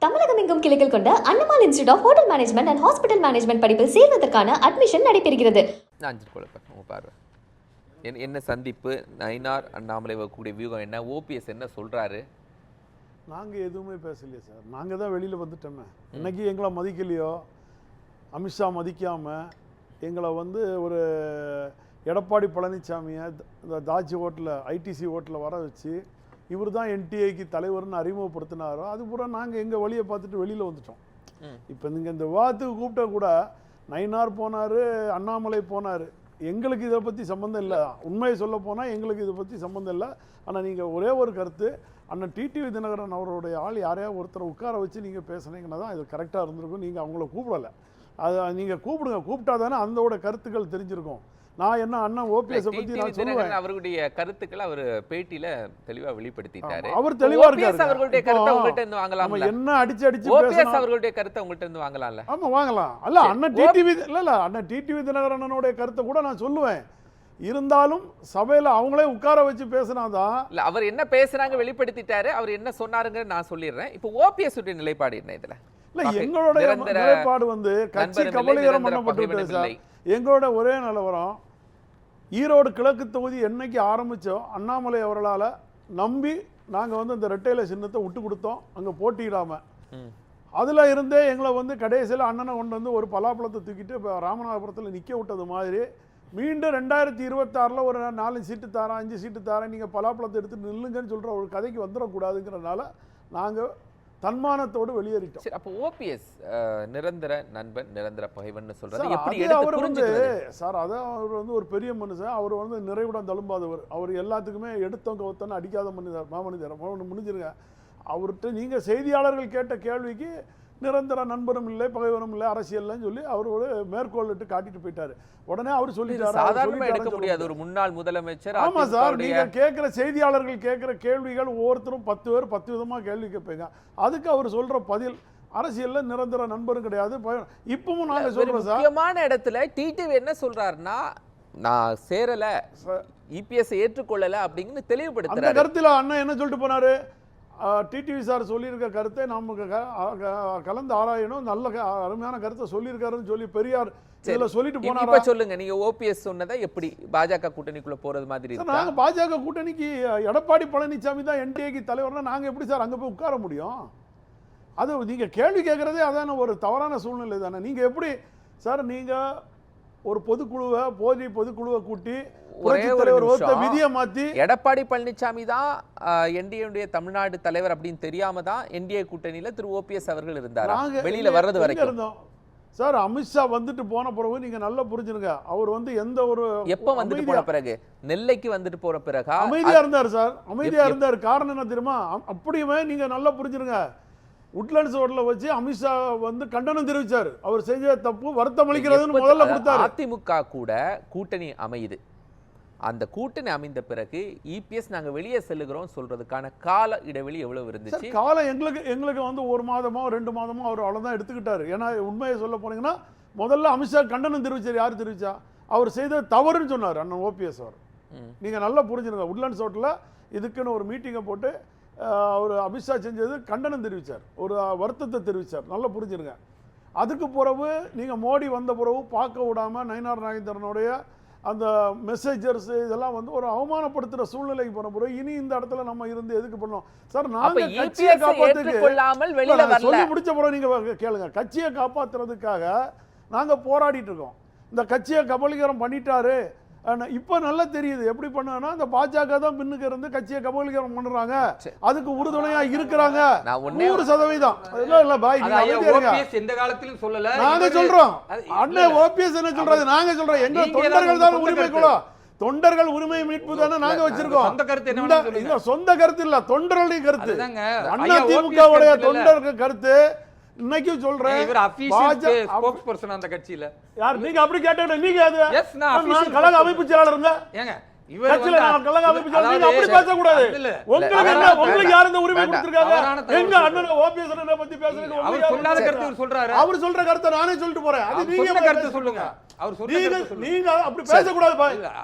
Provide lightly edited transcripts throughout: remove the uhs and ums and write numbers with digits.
தமிழகம் எங்கும் கிளைகள் கொண்ட Annamalai institute of hotel management and hospital management படிப்பில் சேர்வதற்கான அட்மிஷன் நடைபெறுகிறது. என்ன சந்திப்பு, நயினார் அண்ணாமலை கூடிய வியூகம் என்ன, ஓபிஎஸ் என்ன சொல்றாரு? நாங்கள் எதுவுமே பேசலையே சார். நாங்கள் தான் வெளியில் வந்துட்டோமே. இன்னைக்கு எங்களை மதிக்கலையோ, அமித்ஷா மதிக்காமல் எங்களை ஒரு எடப்பாடி பழனிசாமியை இந்த தாஜி ஹோட்டலில் ஐடிசி ஹோட்டலில் வர வச்சு இவர் தான் என்டிஏக்கு தலைவர்னு அறிமுகப்படுத்தினாரோ அது பூரா நாங்கள் எங்கள் வழியை பார்த்துட்டு வெளியில் வந்துட்டோம். இப்போ நீங்கள் இந்த விவாதத்துக்கு கூப்பிட்ட கூட நயினார் போனார், அண்ணாமலை போனார். எங்களுக்கு இதை பற்றி சம்மந்தம் இல்லை. உண்மையை சொல்ல போனால் எங்களுக்கு இதை பற்றி சம்மந்தம் இல்லை. ஆனால் நீங்கள் ஒரே ஒரு கருத்து, அண்ணன் டிடிவி தினகரன் அவருடைய ஆள் யாரையாவது ஒருத்தரை உட்கார வச்சு நீங்கள் பேசுனீங்கன்னா தான் இது கரெக்டாக இருந்திருக்கும். நீங்கள் அவங்கள கூப்பிடலை. அதை நீங்கள் கூப்பிடுங்க. கூப்பிட்டா தானே அந்தோட கருத்துக்கள் தெரிஞ்சிருக்கும். நான் என்ன அண்ணன் ஓபிஎஸ் பத்தி நான் சொல்லுவேன். அவருடைய கருத்துக்களை அவர் பேட்டியில தெளிவா வெளிப்படுத்திட்டாரு. அவர் தெளிவா இருக்காரு. அவர்களுடைய கருத்தை உங்கள்ட்ட இருந்து வாங்கலாம். என்ன அடிச்சு ஓபிஎஸ் அவர்களுடைய கருத்தை உங்கள்ட்ட இருந்து வாங்கலாம்ல? ஆமா வாங்கலாம். அல்ல அண்ணன் டிடிவி அண்ணன் டிடிவி தினகரனுடைய கருத்தை கூட நான் சொல்லுவேன். இருந்தாலும் சபையில அவங்களே உட்கார வச்சு பேசினாதான். இல்ல அவர் என்ன பேசுறாங்க வெளிப்படுத்திட்டாரு. அவர் என்ன சொன்னாருங்க நான் சொல்லிடுறேன். இப்போ ஓபிஎஸ் உடைய நிலைப்பாடு என்ன இதுல? இல்ல எங்களுடைய நிலைப்பாடு கட்சி கபலீகரம் பண்ணப்பட்டு சார். எங்களோட ஒரே நிலவரம், ஈரோடு கிழக்கு தொகுதி என்னைக்கு ஆரம்பித்தோம் அண்ணாமலை அவர்களால் நம்பி நாங்கள் இந்த ரெட்டையில சின்னத்தை விட்டு கொடுத்தோம் அங்கே போட்டியிடாமல். அதில் இருந்தே எங்களை கடைசியில் அண்ணனை கொண்டு ஒரு பலாப்பழத்தை தூக்கிட்டு இப்போ ராமநாதபுரத்தில் நிற்க விட்டது மாதிரி மீண்டும் 2026 ஒரு 4 சீட்டு தாரேன் 5 சீட்டு தாரேன் நீங்கள் பலாப்பழத்தை எடுத்து நில்லுங்கன்னு சொல்கிற ஒரு கதைக்கு வந்துடக்கூடாதுங்கிறனால நாங்கள் தன்மானத்தோடு வெளியேறிட்டோம். சரி, அப்போ ஓபிஎஸ் நிரந்தர நண்பன் நிரந்தர பகைவன் சொல்றது எப்படி அவர் சார்? அதான் அவர் ஒரு பெரிய மனுஷன். அவர் நிறைவுடன் தழும்பாதவர். அவர் எல்லாத்துக்குமே எடுத்தவங்க ஒத்தனை அடிக்காத மனிதர், மாமனிதர். முடிஞ்சிருங்க. அவர்கிட்ட நீங்க செய்தியாளர்கள் கேட்ட கேள்விக்கு நிரந்தர நண்பரும் இல்லை பகைவனும் இல்லை அரசியல்னு சொல்லி அவர் ஒரு மேற்கோளிட்டு காட்டிட்டு போயிட்டாரு. உடனே அவர் சொல்லிட்டாரு. சாதாரணமா எடுக்க முடியாது ஒரு முன்னாள் முதலமைச்சர். ஆமா சார், நீங்க கேட்கிற செய்தியாளர்கள் கேட்கிற கேள்விகள் ஒவ்வொருத்தரும் 10 பேர் 10 விதமா கேள்வி கேட்பீங்க. அதுக்கு அவர் சொல்ற பதில் அரசியல்ல நிரந்தர நண்பரும் கிடையாது. இப்பவும் நாங்க சொல்றோம் சார், முக்கியமான இடத்துல டிடிவி என்ன சொல்றாருன்னா நான் சேரல, இபிஎஸ் ஏற்றுக்கொள்ளல அப்படிங்கன்னு தெளிவுபடுத்துறாரு. அந்த கருத்துல அண்ணன் என்ன சொல்லிட்டு போனாரு? டிடிவி சார் சொல்லியிருக்க கருத்தை நமக்கு கலந்து ஆராயணும், நல்ல அருமையான கருத்தை சொல்லியிருக்காருன்னு சொல்லி பெரியார் சொல்லிட்டு போனாரா? சொல்லுங்க, நீங்க ஓபிஎஸ் சொன்னதை எப்படி பாஜக கூட்டணிக்குள்ள போறது மாதிரி? நாங்க பாஜக கூட்டணிக்கு எடப்பாடி பழனிசாமி தான் என்டிஏக்கு தலைவர்னா நாங்க எப்படி சார் அங்க போய் உட்கார முடியும்? அது நீங்க கேள்வி கேட்கறதே அதான ஒரு தவறான சூழ்நிலை தானே. நீங்க எப்படி சார் நீங்க ஒரு பொதுக்குழுவை கூட்டி விதியை மாத்தி எடப்பாடி பழனிசாமி தான் என்டிஏ தமிழ்நாடு தலைவர் அப்படின்னு தெரியாம தான் என்டிஏ கூட்டணியில திரு ஓபிஎஸ் அவர்கள் இருந்தார். வெளியில வர்றது வரைக்கும் இருந்தோம் சார். அமித்ஷா வந்துட்டு போன பிறகு நீங்க நல்லா புரிஞ்சுருங்க. அவர் எந்த ஒரு எப்ப வந்துட்டு போன பிறகு நெல்லைக்கு வந்துட்டு போற பிறகு அமைதியா இருந்தார் சார். அமைதியா இருந்தார். காரணம் என்ன தெரியுமா? அப்படியுமே நீங்க நல்லா புரிஞ்சுருங்க. உட்லண்ட்ஸ் ஹோட்டல்ல வச்சு அமித்ஷா கண்டனம் தெரிவிச்சார். அவர் செஞ்ச தப்பு வருத்தம் அளிக்கிறதுன்னு முதல்ல கொடுத்தார். அதிமுக கூட கூட்டணி அமையுது. அந்த கூட்டணி அமைந்த பிறகு இபிஎஸ் நாங்க வெளியே செல்லுகிறோம் சொல்றதுக்கான கால இடைவெளி எவ்வளவு இருந்துச்சு? காலம் எங்களுக்கு 1 மாதமோ 2 மாதமோ அவர் அவ்வளவுதான் எடுத்துக்கிட்டாரு. ஏன்னா உண்மையை சொல்ல போனீங்கன்னா முதல்ல அமித்ஷா கண்டனம் தெரிவிச்சார். யார் தெரிவிச்சா? அவர் செய்த தவறுன்னு சொன்னார் அண்ணன் ஓபிஎஸ் அவர். நீங்க நல்லா புரிஞ்சுருங்க. உட்லண்ட்ஸ் ஹோட்டல்ல இதுக்குன்னு ஒரு மீட்டிங்கை போட்டு அவர் அமித்ஷா செஞ்சது கண்டனம் தெரிவித்தார், ஒரு வருத்தத்தை தெரிவித்தார். நல்லா புரிஞ்சுருங்க. அதுக்கு பிறகு நீங்கள் மோடி வந்த பிறகு பார்க்க விடாமல் நயினார் நாகேந்திரனுடைய அந்த மெசேஜர்ஸ் இதெல்லாம் ஒரு அவமானப்படுத்துகிற சூழ்நிலைக்கு போன பிறகு இனி இந்த இடத்துல நம்ம இருந்து எதுக்கு பண்ணோம் சார்? நாங்கள் கட்சியை காப்பாற்றுக்கு சொல்லி முடிச்ச பிறகு நீங்கள் கேளுங்க. கட்சியை காப்பாற்றுறதுக்காக நாங்கள் போராடிட்டு இருக்கோம். இந்த கட்சியை கபலீகரம் பண்ணிட்டாரு. இப்ப நல்லா தெரியுது எப்படி பண்ணா இந்த பாஜக தான் பின்னுக்கு இருந்து கட்சியை கபலீகரம் பண்றாங்க. அதுக்கு உறுதுணையா இருக்கிறாங்க 100%. இல்ல பாய், எந்த காலத்திலும் சொல்லல. நாங்க சொல்றோம் அண்ணன் ஓபிஎஸ் என்ன சொல்றது? நாங்க சொல்றோம் எங்க தொண்டர்கள் தான் உரிமை கூட. தொண்டர்கள் உரிமை மீட்பு தானே நாங்க வச்சிருக்கோம். சொந்த கருத்து இல்ல, தொண்டர்களுடைய கருத்து. அண்ணா திமுகவுடைய தொண்டர்கள் கருத்து. இன்னைக்கு சொல்றேன் அந்த கட்சியில யார் நீங்க அப்படி கேட்டீங்க? நீங்க அது நான் கழக அமைப்பு செயலாளருங்க. ஏங்க கட்சியில நான் கழக அமைப்பு செயலாளர். நீங்க அப்படி பேச கூடாது. உங்களுக்கு என்ன, உங்களுக்கு யார் இந்த உரிமை கொடுத்திருக்காங்க? எங்க அண்ணன் ஓபிஎஸ் அண்ணனை பத்தி பேசுறீங்க? அவர் சொல்லாத கருத்து அவர் சொல்றாரு. அவர் சொல்ற கருத்தை நானே சொல்லிட்டு போறேன். அது நீங்க கருத்து சொல்லுங்க. அவர் சொல்ற நீங்க அப்படி பேச கூடாது பாய்.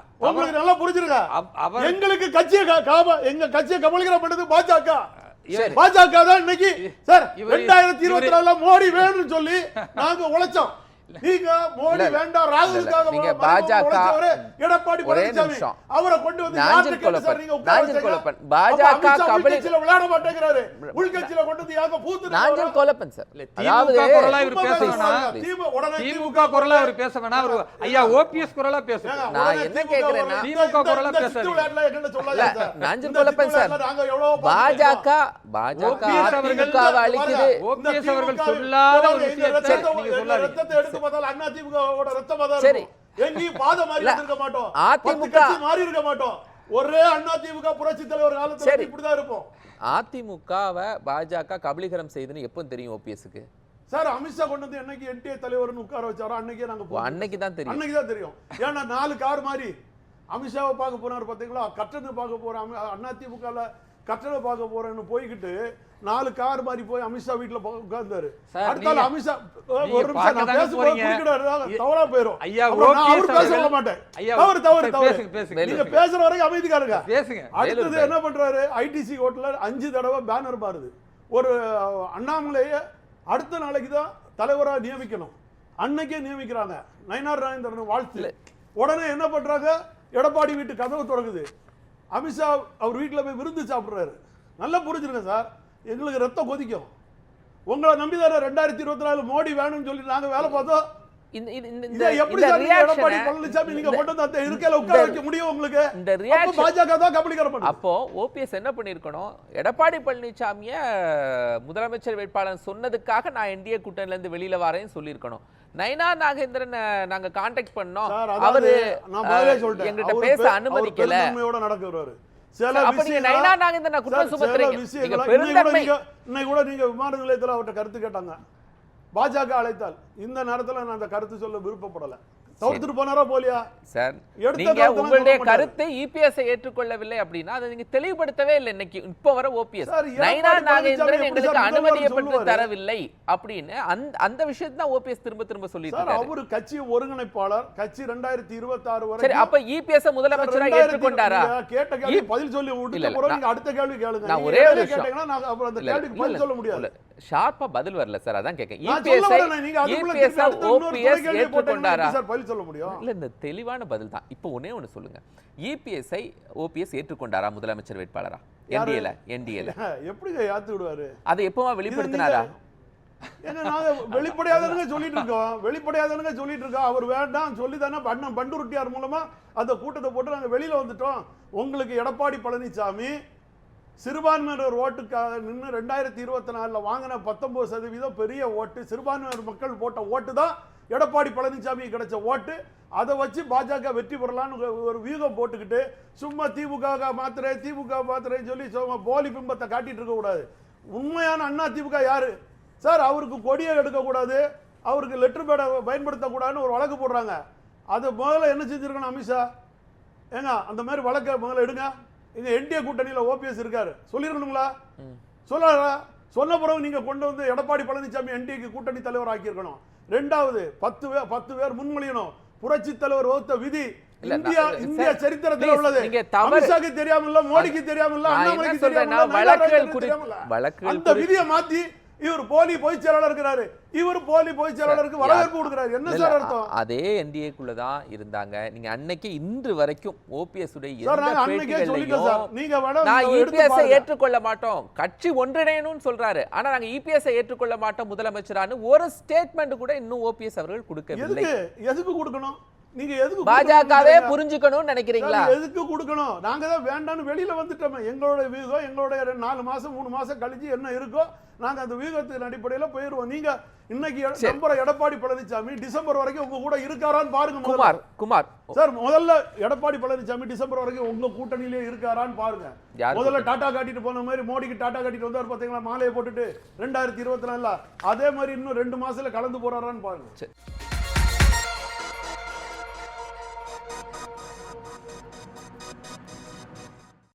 உங்களுக்கு நல்லா புரிஞ்சிருங்க. எங்களுக்கு கட்சியை எங்க கட்சியை கபலீகரம் பண்ணது பாஜக. பாஜக தான் இன்னைக்கு சார் இவரு- 2024 மோடி வேணும்னு சொல்லி நாங்க உழைச்சோம். நீங்க மோடி வேண்டாம் ராகுலுக்காக நீங்க பாஜக எடப்பாடி ஒரே பழனிசாமி நிமிஷம். அவரை கொண்டு வந்து நாஞ்சில் கொலப்பன் பாஜக கபலி விளையாட மாட்டேங்கிறாரு. உள்கட்சியில கொண்டு வந்து யாங்க பூத்து நாஞ்சில் கொலப்பன் சார். அதாவது அதாவது குரலா இவர் பேச வேணாம். திமுக குரலா அவர் பேச வேணாம். அவர் ஐயா ஓபிஎஸ் குரலா பேசுங்க. நான் என்ன கேக்குறேன்னா, திமுக குரலா பேசாதீங்க. நாஞ்சில் கொலப்பன் சார், பாஜக ஓபிஎஸ் அவர்கள் அதிமுகவை அழிக்குது. ஓபிஎஸ் அவர்கள் சொல்லாத ஒரு விஷயத்தை நீங்க சொல்லாதீங்க. ரத்தத்தை எடுத்து பார்த்தால் அண்ணா திமுகவோட ரத்தமா தான் சரி. இருக்கும். எங்கேயும் பாதை மாறி இருக்க மாட்டோம். அதிமுக 10 கட்சி மாறி இருக்க மாட்டோம். ஒரே அண்ணா திமுக புரட்சி தலைவர் காலத்துல சரி. இப்படிதான் இருப்போம். அதிமுகவை பாஜக கபலீகரம் செய்துன்னு எப்போ தெரியும் ஓபிஎஸ்க்கு? சார் அமித்ஷா கொண்டு வந்து என்னைக்கு என்டிஏ தலைவர்னு உட்கார வச்சாரோ அன்னைக்கே நாங்க போனோம். அன்னைக்கு தான் தெரியும். அன்னைக்கு தான் தெரியும். ஏன்னா 4 கார் மாறி அமித்ஷாவை பார்க்க போனார் பாத்தீங்களா, கட்டணம் பார்க்க போறோம் அண்ணா திமுகல கட்டணம் பார்க்க போறேன்னு போய்கிட்டு 4 கார் மாறி போய் அமித்ஷா வீட்டுல உட்கார்ந்தாரு. சார், அடுத்தால அமித்ஷா நீங்க ஒரு நிமிஷம் நான் பார்க்கதானே பேசும்போது போறீங்க. குறுக்கிடாரு, தவறா போயிரும். ஐயா, அப்புறம் நான் அவரு ஓபிஎஸ் பேச சொல்ல அவர்கள் மாட்டேன். ஐயா, தவறு பேசுங்க, பேசுங்க. நீங்க பேசுற வரைக்கும் அமைதியா இருங்க. பேசுங்க. அடுத்தது என்ன பண்றாரு, ஐடிசி ஹோட்டல்ல 5 தடவை பேனர் பாருது. ஒரு அண்ணாமலையை அடுத்த நாளைக்கு தான் தலைவரா நியமிக்கணும், அன்னைக்கே நியமிக்கிறாங்க. நயினார் நாகேந்திரன் வாழ்த்து. உடனே என்ன பண்றாங்க, எடப்பாடி வீட்டு கதவு திறக்குது. அமித்ஷா அவர் வீட்டுல போய் விருந்து சாப்பிடுறாரு. நல்லா புரிஞ்சிருங்க சார், எங்களுக்கு ரத்தம் கொதிக்கும். உங்களை நம்பிதானே 2024 மோடி வேணும்னு சொல்லி நாங்க வேலை பார்த்தோம். இதை எப்படி சார் நீங்க எடப்பாடி பழனிசாமி நீங்க கொண்டு வந்து அந்த இருக்கையில உட்கார வைக்க முடியும் உங்களுக்கு? இந்த அப்ப ரியாக்ஷன் பாஜக தான் கபலீகரம் பண்ணுது. அப்போ ஓபிஎஸ் என்ன பண்ணிருக்கணும், எடப்பாடி பழனிசாமிய முதலமைச்சர் வேட்பாளர் சொன்னதுக்காக நான் என்டிஏ கூட்டணில இருந்து வெளியில வரேன்னு சொல்லியிருக்கணும். நயினார் நாகேந்திரன் நாங்க கான்டாக்ட் பண்ணோம், சார், அவரு நான் முதல்ல சொல்லிட்டேன், எங்கிட்ட அவர் பேச அவர் அனுமதிக்கல. பெருந்தன்மையோட நடக்குறாரு. சில அப்ப நீங்க நயினார் நாகேந்திரன் குற்றம் சுமத்துறீங்க. நீங்க பெருந்தன்மை இன்னைக்கு கூட நீங்க விமான நிலையத்தில் அவர்கிட்ட கருத்து கேட்டாங்க. பாஜக அழைத்தால் இந்த நேரத்துல நான் அந்த கருத்து சொல்ல விருப்பப்படல. தவிர்த்துட்டு போனாரா போலியா சார்? எடுத்த நீங்க கருத்தெல்லாம் உங்களுடைய சொல்ல மாட்டாரு. கருத்தை இபிஎஸ் ஏற்றுக்கொள்ளவில்லை அப்படின்னா அதை நீங்க தெளிவுபடுத்தவே இல்லை. இன்னைக்கு இப்ப வர ஓபிஎஸ் சார், எடப்பாடி நயினார் நாகேந்திரன் பழனிசாமி எங்களுக்கு எப்படி சார் அனுமதியை முதல்வர் பெற்று சொல்லுவாரு? தரவில்லை அப்படின்னு அந்த விஷயத்தை தான் ஓபிஎஸ் திரும்ப திரும்ப சொல்லிட்டு சார், இருக்காரு. அவரு கட்சி ஒருங்கிணைப்பாளர். கட்சி 2026 சரி, வரை அப்ப இபிஎஸ் முதலமைச்சரா ஏற்றுக்கொண்டாரா? கேட்ட கேள்வி பதில் சொல்லி இல்ல, விட்டு இல்ல, போறோம். நீங்க அடுத்த கேள்வி கேளுங்க. நான் நீங்க ஒரே ஒரு இடையில விஷயம். கேட்டீங்கன்னா நான் அப்புறம் அந்த இல்ல, கேள்விக்கு இல்ல, பதில் சொல்ல முடியாது. இல்ல, ஷார்ப்பா பதில் வரல சார், அதான் கேட்க. நான் சொல்ல வரேன், நீங்க அதுக்குள்ள இபிஎஸ் திருப்பி அடுத்த இன்னொரு ஓபிஎஸ் துணை கேள்வி போட்டீங்கன்னா ஏற்றுக்கொண்டாரா? எப்படி சார் பதில் சொல்ல முடியும்? இல்ல, இந்த தெளிவான பதில் தான். இப்போ ஒண்ணே ஒண்ணு சொல்லுங்க, இபிஎஸ்ஐ ஓபிஎஸ் ஏற்றுக்கொண்டாரா முதலமைச்சர் வேட்பாளரா? என்டிஏல எப்படிங்க ஏத்து விடுவாரு? அதை எப்பமா வெளிப்படுத்தினாரா? ஏங்க நாங்க வெளிப்படையாதவங்க சொல்லிட்டு இருக்கோம். அவர் வேண்டாம் சொல்லி தானே அண்ணன் பண்டுருட்டியார் மூலமா அந்த கூட்டத்தை போட்டு நாங்க வெளியில வந்துட்டோம். உங்களுக்கு எடப்பாடி பழனிசாமி சிறுபான்மையினர் ஓட்டுக்காக நின்று 2024 வாங்கின 19% பெரிய ஓட்டு, சிறுபான்மையினர் மக்கள் போட்ட ஓட்டு தான் எடப்பாடி பழனிசாமி கிடைச்ச ஓட்டு. அதை வச்சு பாஜக வெற்றி பெறலான்னு ஒரு வியூகம் போட்டுக்கிட்டு சும்மா திமுக மாத்திரேன்னு சொல்லி சும்மா போலி பிம்பத்தை காட்டிட்டு இருக்க கூடாது. உண்மையான அண்ணா திமுக யாரு சார்? அவருக்கு கொடியை எடுக்கக்கூடாது, அவருக்கு லெட்டர் பேடை பயன்படுத்தக்கூடாதுன்னு ஒரு வழக்கு போடுறாங்க. அது முதல்ல என்ன செஞ்சிருக்கணும் அமித்ஷா? ஏங்க அந்த மாதிரி வழக்கை முதல்ல எடுங்க. இங்க என்டிஏ கூட்டணியில ஓபிஎஸ் இருக்காரு, சொல்லிருக்கணுங்களா? சொல்லல. சொன்ன பிறகு நீங்க கொண்டு வந்து எடப்பாடி பழனிசாமி என்டிஏக்கு கூட்டணி தலைவர் ஆக்கியிருக்கணும். 2வது 10 பேர் முன்மொழியணும். புரட்சி தலைவர் வகுத்த விதி இந்திய சரித்திரத்தில் உள்ளது. அமித்ஷாக்கு தெரியாம இல்ல, மோடிக்கு தெரியாம இல்ல, அண்ணாமலைக்கு தெரியாம அந்த விதியை மாத்தி இவர் போலி பொதுச் செயலாளர் இருக்கிறாரு, இவர் போலி பொதுச் செயலாளருக்கு வரவேற்பு கொடுக்கிறாரு. என்ன சார் அர்த்தம்? அதே என்டிஏக்குள்ள தான் இருந்தாங்க. நீங்க அன்னைக்கு இன்று வரைக்கும் ஓபிஎஸ் உடைய ஏற்றுக்கொள்ள மாட்டோம், கட்சி ஒன்றிணையணும்னு சொல்றாரு. ஆனா நாங்க இபிஎஸ் ஏற்றுக்கொள்ள மாட்டோம் முதலமைச்சரான ஒரு ஸ்டேட்மெண்ட் கூட இன்னும் ஓபிஎஸ் அவர்கள் கொடுக்கவில்லை. எதுக்கு கொடுக்கணும்? நீங்க எதுக்கு பாஜகவே புரிஞ்சுக்கணும்னு நினைக்கிறீங்களா? எதுக்கு கொடுக்கணும்? நாங்க தான் வேண்டாம்னு வெளியில வந்துட்டோம். எங்களோட வியூகம் எங்களோட 4 மாசம் 3 மாசம் கழிச்சு என்ன இருக்கோ நாங்க அந்த வியூகத்தின் அடிப்படையில போயிருவோம். நீங்க இன்னைக்கு நம்புற எடப்பாடி பழனிசாமி டிசம்பர் வரைக்கும் உங்க கூட இருக்காரான்னு பாருங்க. குமார் சார், முதல்ல எடப்பாடி பழனிசாமி டிசம்பர் வரைக்கும் உங்க கூட்டணியிலே இருக்காரான்னு பாருங்க. முதல்ல டாடா காட்டிட்டு போன மாதிரி மோடிக்கு டாடா காட்டிட்டு வந்தார் பாத்தீங்களா, மாலையை போட்டுட்டு 2024 அதே மாதிரி இன்னும் 2 மாசத்துல கலந்து போறாரான்னு பாருங்க.